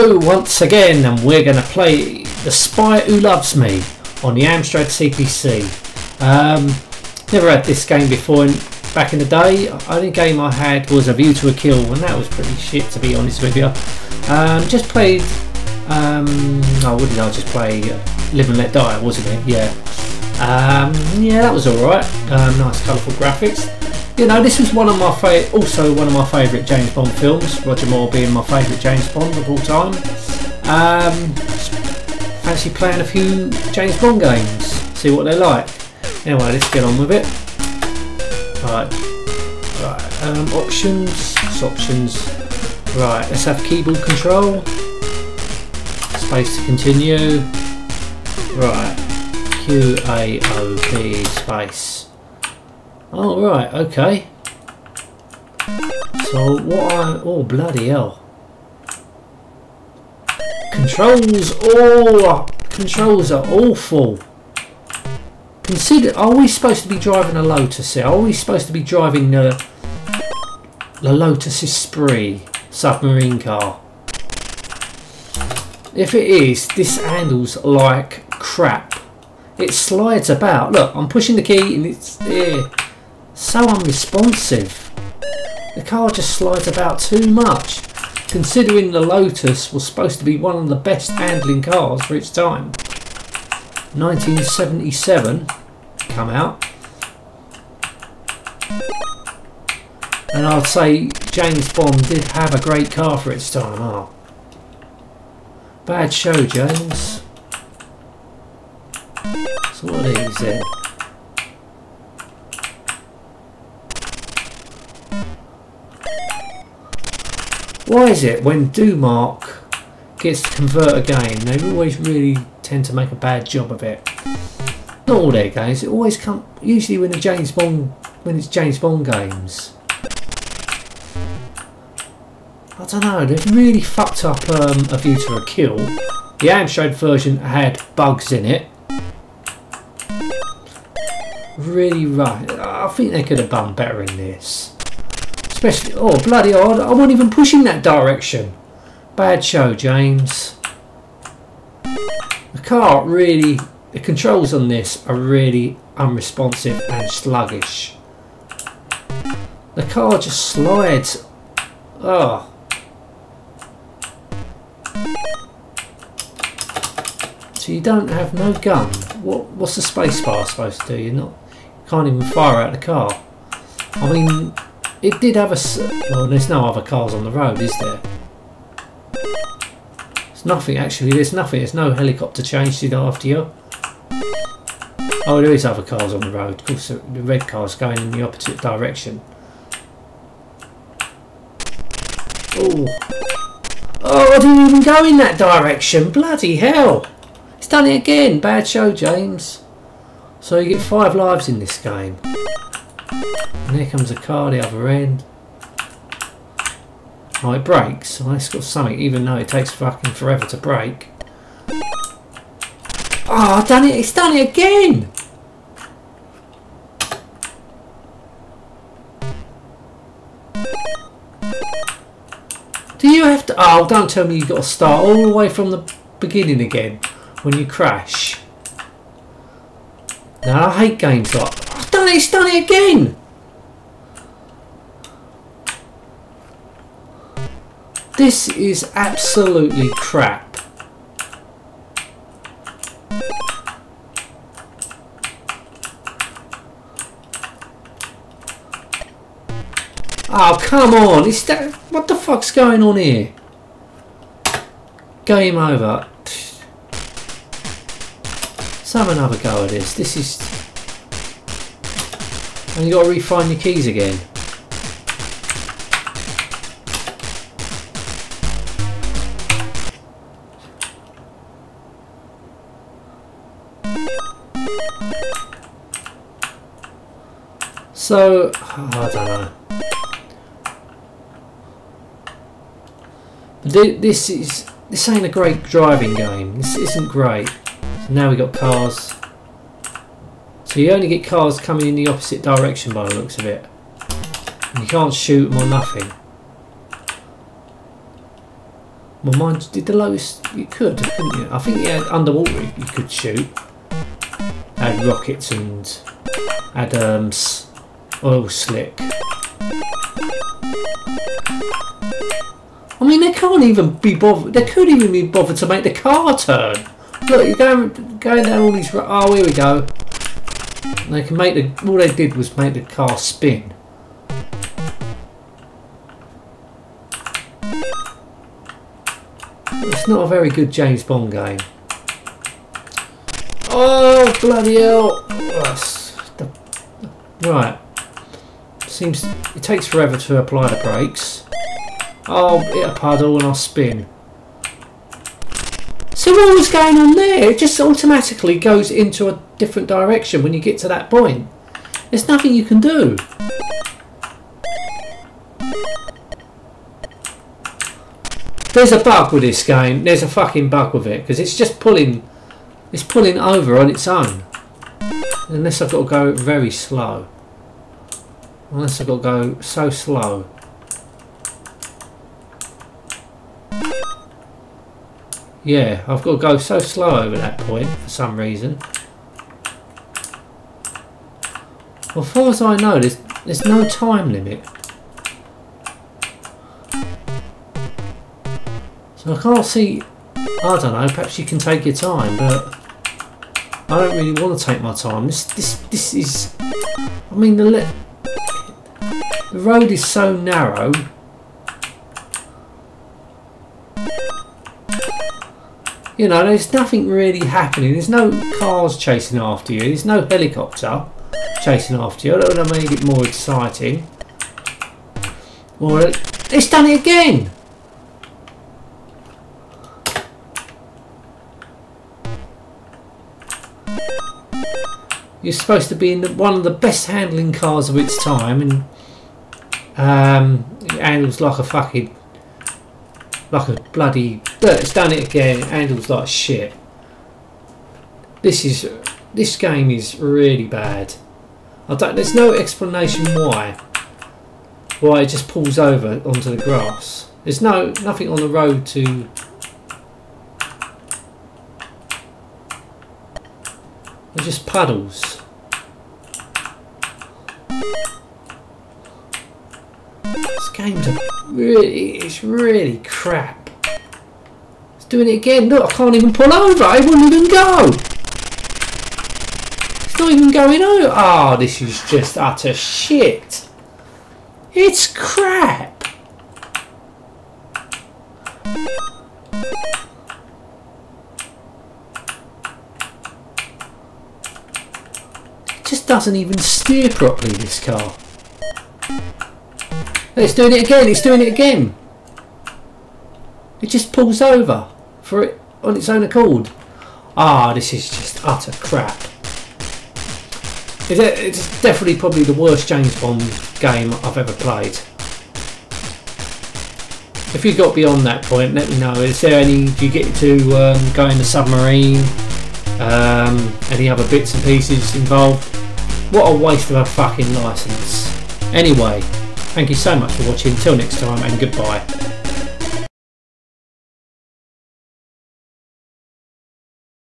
Hello once again, and we're going to play The Spy Who Loves Me on the Amstrad CPC. Never had this game before back in the day. The only game I had was A View to a Kill, and that was pretty shit, to be honest with you. Just played, what did I just play? Live and Let Die, wasn't it? Yeah. Yeah, that was alright. Nice colourful graphics. You know, this was one of my favourite James Bond films, Roger Moore being my favourite James Bond of all time. Fancy playing a few James Bond games, see what they're like. Anyway, let's get on with it. Right, options. Right, let's have keyboard control. Space to continue. Right, QAOP space. Oh right, okay. So what oh bloody hell. Controls are awful. Consider, are we supposed to be driving a Lotus here? Are we supposed to be driving the Lotus Esprit submarine car? If it is, this handles like crap. It slides about. Look, I'm pushing the key and it's so unresponsive. The car just slides about too much, considering the Lotus was supposed to be one of the best handling cars for its time. 1977 come out, and I'd say James Bond did have a great car for its time. Oh, bad show, James. So what are these then? Why is it when Domark gets to convert a game, they always really tend to make a bad job of it? Not all their games. It always comes usually when it's James Bond games. I don't know. They've really fucked up A View to a Kill. The Amstrad version had bugs in it. Really right. I think they could have done better in this. Especially, oh bloody hell, I wasn't even pushing that direction. Bad show, James. The car really, the controls on this are really unresponsive and sluggish. The car just slides. Oh. So you don't have no gun. What's the space bar supposed to do? You can't even fire out the car. I mean, it did have well, there's no other cars on the road, is there? There's nothing, actually, there's nothing. There's no helicopter chasing after you. Oh, there is other cars on the road. Of course, the red car's going in the opposite direction. Oh, I didn't even go in that direction. Bloody hell. It's done it again. Bad show, James. So you get 5 lives in this game. And here comes a car the other end. Oh, it brakes. Oh, it's got something, even though it takes fucking forever to brake. Oh, I've done it. It's done it again. Do you have to? Oh, don't tell me you've got to start all the way from the beginning again when you crash. Now, I hate games like, I've done it. It's done it again. This is absolutely crap. Oh, come on. Is that, what the fuck's going on here? Game over. Let's have another go at this. This is... And you got to re-find your keys again. So, oh, I don't know. But this ain't a great driving game. This isn't great. So now we got cars. So you only get cars coming in the opposite direction by the looks of it. And you can't shoot them or nothing. Well, mine did the lowest you could, couldn't you? I think you had underwater you could shoot. Had rockets and had oil slick. I mean, they can't even be bothered. They couldn't even be bothered to make the car turn. Look, you're going down all these. Oh, here we go. And they can make the. All they did was make the car spin. It's not a very good James Bond game. Oh bloody hell! Right. Seems it takes forever to apply the brakes. I'll hit a puddle and I'll spin. So what was going on there? It just automatically goes into a different direction when you get to that point. There's nothing you can do. There's a bug with this game. There's a fucking bug with it because it's just pulling. It's pulling over on its own. Unless I've got to go very slow. Unless I've got to go so slow. Yeah, I've got to go so slow over that point for some reason. Well, as far as I know, there's no time limit. So I can't see. I don't know. Perhaps you can take your time, but I don't really want to take my time. This is. I mean, the road is so narrow. You know, there's nothing really happening. There's no cars chasing after you. There's no helicopter chasing after you. I don't want to make it more exciting. Or it's done it again. You're supposed to be in one of the best handling cars of its time, and it handles like a fucking. Like a bloody. Look, it's done it again. It handles like shit. This game is really bad. There's no explanation why it just pulls over onto the grass. There's nothing on the road to. They're just puddles. This game's it's really crap. It's doing it again. Look, I can't even pull over. It wouldn't even go. It's not even going over. Oh, this is just utter shit. It's crap. It just doesn't even steer properly, this car. It's doing it again, it's doing it again. It just pulls over for it on its own accord. Ah, this is just utter crap. It's definitely probably the worst James Bond game I've ever played. If you got beyond that point, let me know. Is there any, do you get to go in the submarine? Any other bits and pieces involved? What a waste of a fucking licence. Anyway. Thank you so much for watching. Until next time, and goodbye.